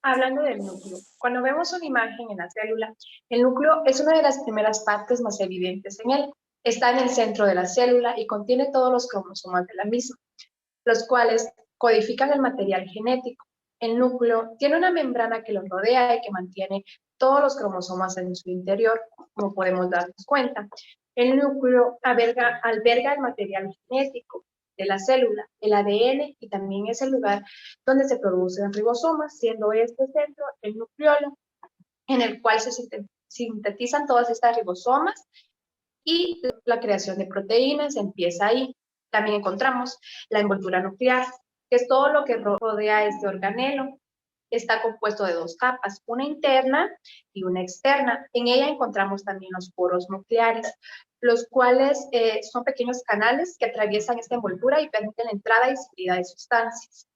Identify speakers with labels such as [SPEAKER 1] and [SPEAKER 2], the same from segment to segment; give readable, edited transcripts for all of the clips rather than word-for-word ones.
[SPEAKER 1] Hablando del núcleo, cuando vemos una imagen en la célula, el núcleo es una de las primeras partes más evidentes en él. Está en el centro de la célula y contiene todos los cromosomas de la misma, los cuales codifican el material genético. El núcleo tiene una membrana que lo rodea y que mantiene todos los cromosomas en su interior, como podemos darnos cuenta. El núcleo alberga el material genético de la célula, el ADN, y también es el lugar donde se producen ribosomas, siendo este centro el nucleolo, en el cual se sintetizan todas estas ribosomas y la creación de proteínas empieza ahí. También encontramos la envoltura nuclear, que es todo lo que rodea este organelo. Está compuesto de dos capas, una interna y una externa. En ella encontramos también los poros nucleares, los cuales son pequeños canales que atraviesan esta envoltura y permiten la entrada y salida de sustancias.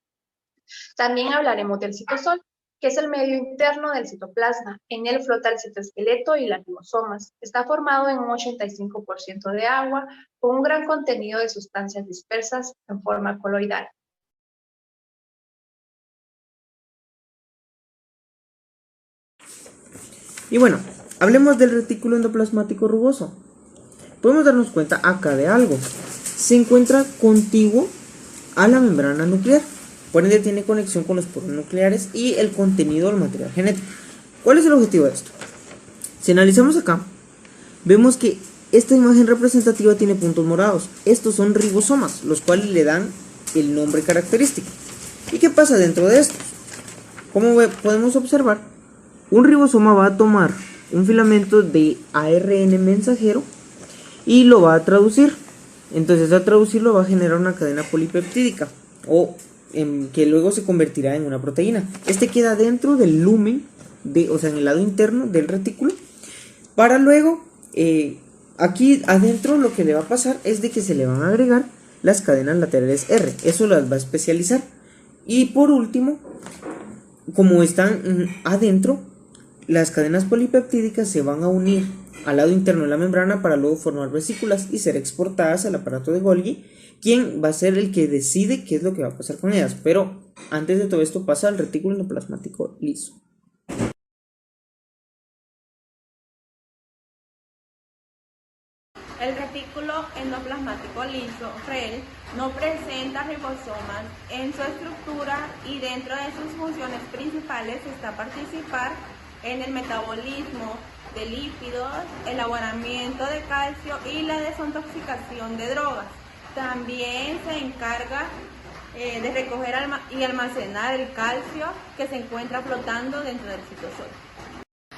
[SPEAKER 1] También hablaremos del citosol, que es el medio interno del citoplasma. En él flota el citoesqueleto y las ribosomas. Está formado en un 85% de agua, con un gran contenido de sustancias dispersas en forma coloidal.
[SPEAKER 2] Y bueno, hablemos del retículo endoplasmático rugoso. Podemos darnos cuenta acá de algo. Se encuentra contiguo a la membrana nuclear. Por ende tiene conexión con los poros nucleares y el contenido del material genético. ¿Cuál es el objetivo de esto? Si analizamos acá, vemos que esta imagen representativa tiene puntos morados. Estos son ribosomas, los cuales le dan el nombre característico. ¿Y qué pasa dentro de estos? Como podemos observar, un ribosoma va a tomar un filamento de ARN mensajero y lo va a traducir. Entonces al traducirlo va a generar una cadena polipeptídica que luego se convertirá en una proteína. Este queda dentro del lumen, o sea en el lado interno del retículo, para luego aquí adentro lo que le va a pasar es de que se le van a agregar las cadenas laterales R. Eso las va a especializar. Y por último, como están adentro, las cadenas polipeptídicas se van a unir al lado interno de la membrana para luego formar vesículas y ser exportadas al aparato de Golgi, quien va a ser el que decide qué es lo que va a pasar con ellas. Pero antes de todo esto pasa al retículo endoplasmático liso.
[SPEAKER 3] El retículo endoplasmático liso, REL, no presenta ribosomas en su estructura y dentro de sus funciones principales está participar en el metabolismo de lípidos, elaboramiento de calcio y la desintoxicación de drogas. También se encarga de recoger y almacenar el calcio que se encuentra flotando dentro del citosol.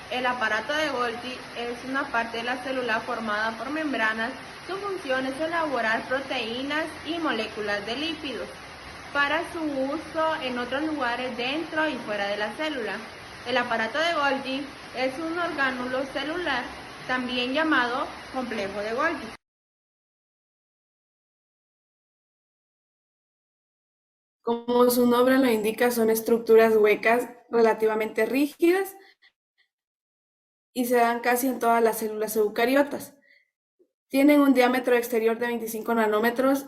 [SPEAKER 3] El aparato de Golgi es una parte de la célula formada por membranas. Su función es elaborar proteínas y moléculas de lípidos para su uso en otros lugares dentro y fuera de la célula. El aparato de Golgi es un orgánulo celular, también llamado complejo de Golgi.
[SPEAKER 4] Como su nombre lo indica, son estructuras huecas relativamente rígidas y se dan casi en todas las células eucariotas. Tienen un diámetro exterior de 25 nanómetros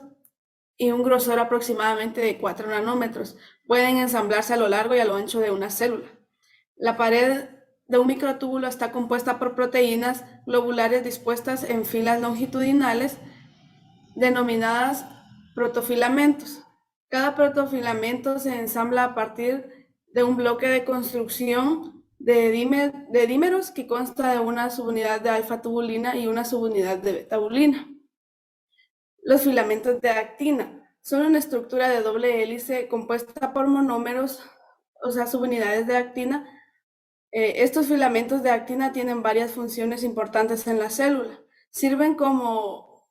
[SPEAKER 4] y un grosor aproximadamente de 4 nanómetros. Pueden ensamblarse a lo largo y a lo ancho de una célula. La pared de un microtúbulo está compuesta por proteínas globulares dispuestas en filas longitudinales denominadas protofilamentos. Cada protofilamento se ensambla a partir de un bloque de construcción de dímeros que consta de una subunidad de alfa-tubulina y una subunidad de beta-tubulina. Los filamentos de actina son una estructura de doble hélice compuesta por monómeros, o sea, subunidades de actina. Estos filamentos de actina tienen varias funciones importantes en la célula. Sirven como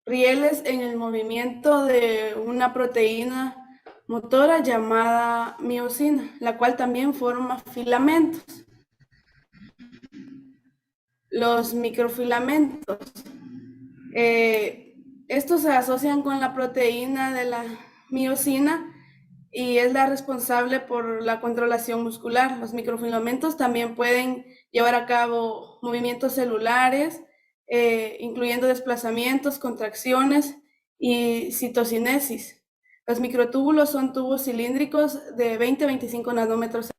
[SPEAKER 4] rieles en el movimiento de una proteína motora llamada miosina, la cual también forma filamentos. Los microfilamentos. Estos se asocian con la proteína de la miosina y es la responsable por la contracción muscular. Los microfilamentos también pueden llevar a cabo movimientos celulares, incluyendo desplazamientos, contracciones y citocinesis. Los microtúbulos son tubos cilíndricos de 20 a 25 nanómetros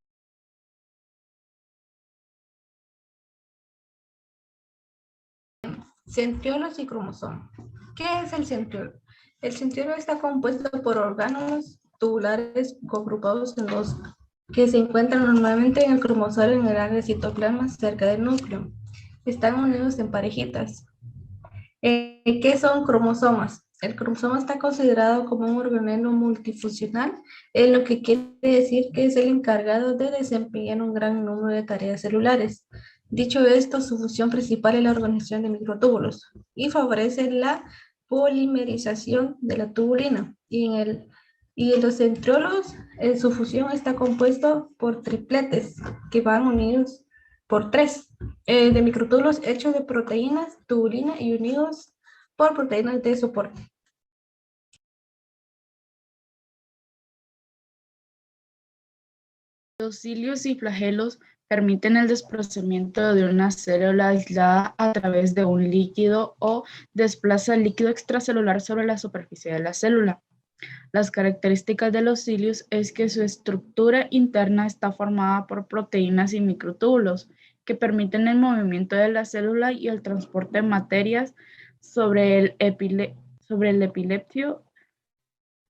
[SPEAKER 5] Centriolos y cromosomas. ¿Qué es el centriolo? El centriolo está compuesto por órganos tubulares agrupados en dos, que se encuentran normalmente en el cromosoma en el área del citoplasma cerca del núcleo. Están unidos en parejitas. ¿Qué son cromosomas? El cromosoma está considerado como un organelo multifuncional, lo que quiere decir que es el encargado de desempeñar un gran número de tareas celulares. Dicho esto, su función principal es la organización de microtúbulos y favorece la polimerización de la tubulina. Y en los centriolos, su función está compuesto por tripletes que van unidos por tres de microtúbulos hechos de proteínas, tubulina y unidos por proteínas de soporte.
[SPEAKER 6] Los cilios y flagelos permiten el desplazamiento de una célula aislada a través de un líquido o desplaza el líquido extracelular sobre la superficie de la célula. Las características de los cilios es que su estructura interna está formada por proteínas y microtúbulos que permiten el movimiento de la célula y el transporte de materias sobre el epileptio,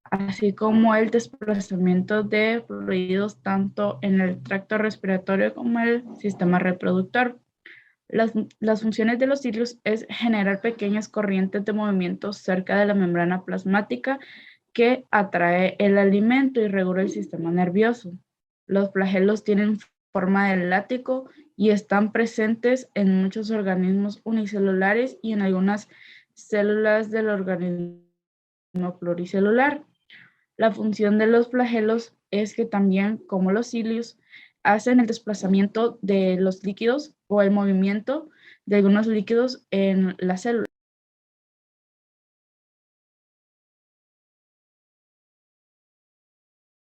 [SPEAKER 6] así como el desplazamiento de fluidos tanto en el tracto respiratorio como en el sistema reproductor. Las funciones de los cilios es generar pequeñas corrientes de movimiento cerca de la membrana plasmática que atrae el alimento y regula el sistema nervioso. Los flagelos tienen forma de látigo y están presentes en muchos organismos unicelulares y en algunas células del organismo pluricelular. La función de los flagelos es que también, como los cilios, hacen el desplazamiento de los líquidos o el movimiento de algunos líquidos en la célula.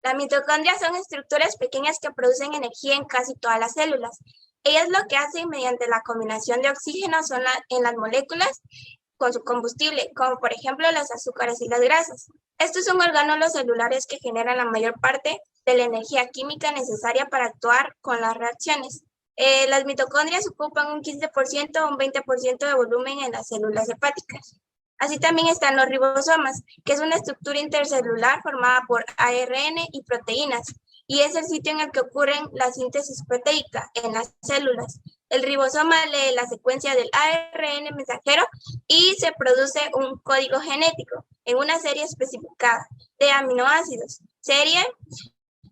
[SPEAKER 7] Las mitocondrias son estructuras pequeñas que producen energía en casi todas las células. Ellas lo que hacen mediante la combinación de oxígeno en las moléculas con su combustible, como por ejemplo los azúcares y las grasas. Estos son orgánulos celulares que generan la mayor parte de la energía química necesaria para actuar con las reacciones. Las mitocondrias ocupan un 15% o un 20% de volumen en las células hepáticas. Así también están los ribosomas, que es una estructura intercelular formada por ARN y proteínas, y es el sitio en el que ocurre la síntesis proteica en las células. El ribosoma lee la secuencia del ARN mensajero y se produce un código genético en una serie especificada de aminoácidos, serie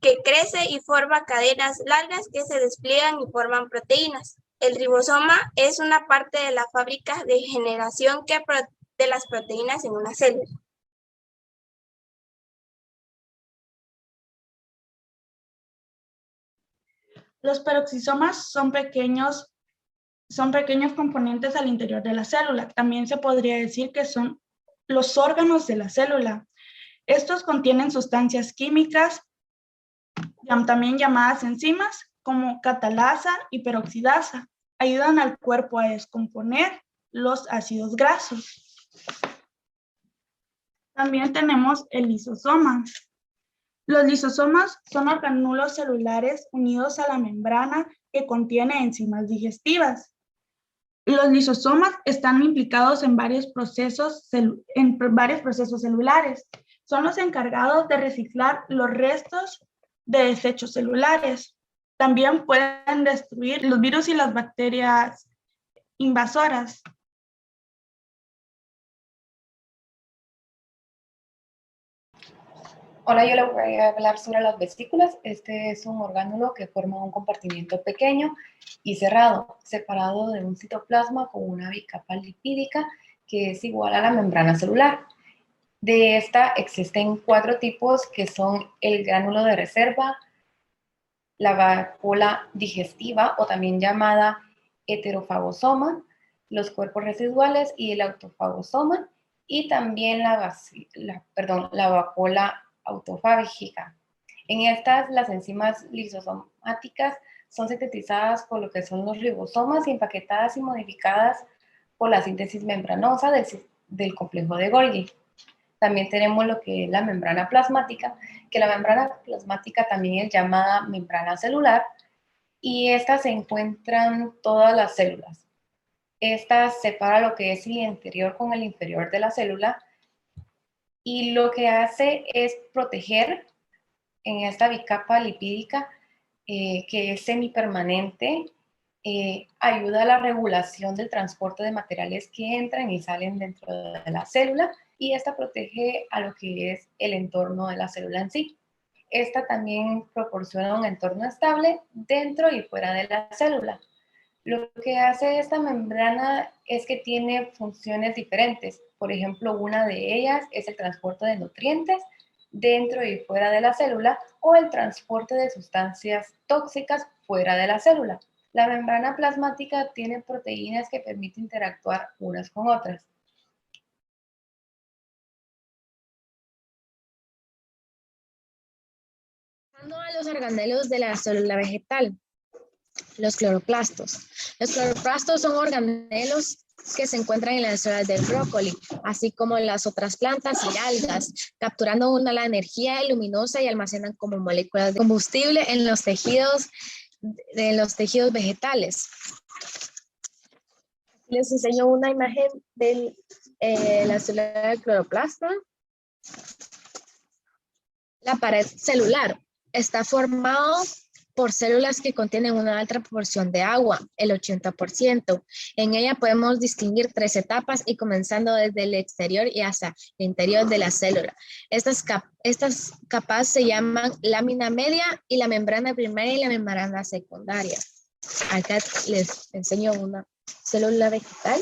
[SPEAKER 7] que crece y forma cadenas largas que se despliegan y forman proteínas. El ribosoma es una parte de la fábrica de generación de las proteínas en una célula.
[SPEAKER 8] Los peroxisomas son pequeños componentes al interior de la célula. También se podría decir que son los órganos de la célula. Estos contienen sustancias químicas, también llamadas enzimas, como catalasa y peroxidasa. Ayudan al cuerpo a descomponer los ácidos grasos. También tenemos el lisosoma. Los lisosomas son organulos celulares unidos a la membrana que contiene enzimas digestivas. Los lisosomas están implicados en varios procesos celulares. Son los encargados de reciclar los restos de desechos celulares. También pueden destruir los virus y las bacterias invasoras.
[SPEAKER 9] Hola, yo le voy a hablar sobre las vesículas. Este es un orgánulo que forma un compartimiento pequeño y cerrado, separado de un citoplasma con una bicapa lipídica que es igual a la membrana celular. De esta existen 4 tipos que son el gránulo de reserva, la vacuola digestiva o también llamada heterofagosoma, los cuerpos residuales y el autofagosoma, y también la vacuola autofágica. En estas, las enzimas lisosomáticas son sintetizadas por lo que son los ribosomas y empaquetadas y modificadas por la síntesis membranosa del complejo de Golgi. También tenemos lo que es la membrana plasmática, que la membrana plasmática también es llamada membrana celular, y estas se encuentran todas las células. Esta separa lo que es el interior con el inferior de la célula y lo que hace es proteger en esta bicapa lipídica que es semipermanente, ayuda a la regulación del transporte de materiales que entran y salen dentro de la célula y esta protege a lo que es el entorno de la célula en sí. Esta también proporciona un entorno estable dentro y fuera de la célula. Lo que hace esta membrana es que tiene funciones diferentes. Por ejemplo, una de ellas es el transporte de nutrientes dentro y fuera de la célula o el transporte de sustancias tóxicas fuera de la célula. La membrana plasmática tiene proteínas que permiten interactuar unas con otras.
[SPEAKER 10] Pasando a los organelos de la célula vegetal, los cloroplastos. Los cloroplastos son organelos que se encuentran en las células del brócoli, así como las otras plantas y algas, capturando la energía luminosa y almacenan como moléculas de combustible en los tejidos vegetales. Les enseño una imagen de la célula del cloroplasto. La pared celular está formado por células que contienen una alta proporción de agua, el 80%. En ella podemos distinguir 3 etapas y comenzando desde el exterior y hacia el interior de la célula. Estas capas se llaman lámina media y la membrana primaria y la membrana secundaria. Acá les enseño una célula vegetal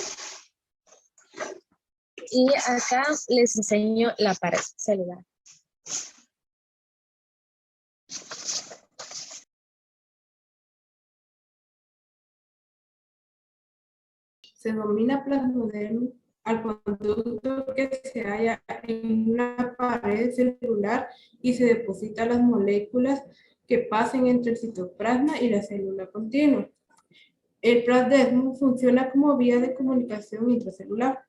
[SPEAKER 10] y acá les enseño la pared celular.
[SPEAKER 11] Se denomina plasmodermo al conducto que se halla en una pared celular y se deposita las moléculas que pasen entre el citoplasma y la célula continua. El plasmodesmo funciona como vía de comunicación intracelular.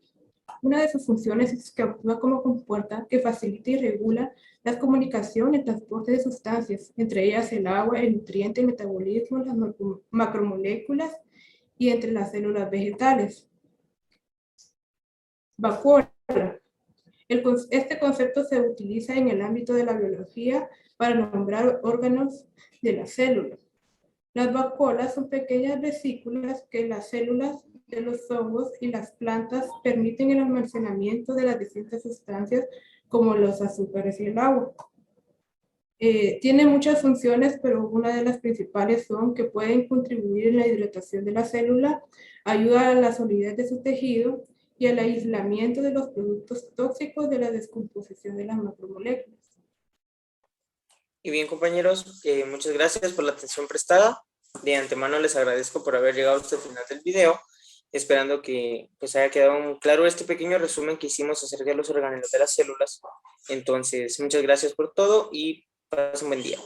[SPEAKER 11] Una de sus funciones es que actúa como compuerta que facilita y regula la comunicación y el transporte de sustancias, entre ellas el agua, el nutriente, el metabolismo, las macromoléculas y entre las células vegetales. Vacuola. Este concepto se utiliza en el ámbito de la biología para nombrar órganos de la célula. Las vacuolas son pequeñas vesículas que las células de los hongos y las plantas permiten el almacenamiento de las distintas sustancias como los azúcares y el agua. Tiene muchas funciones, pero una de las principales son que pueden contribuir en la hidratación de la célula, ayuda a la solidez de su tejido y al aislamiento de los productos tóxicos de la descomposición de las macromoléculas.
[SPEAKER 2] Y bien, compañeros, muchas gracias por la atención prestada. De antemano les agradezco por haber llegado hasta el final del video, esperando que pues haya quedado claro este pequeño resumen que hicimos acerca de los organelos de las células. Entonces, muchas gracias por todo y pasen un buen día.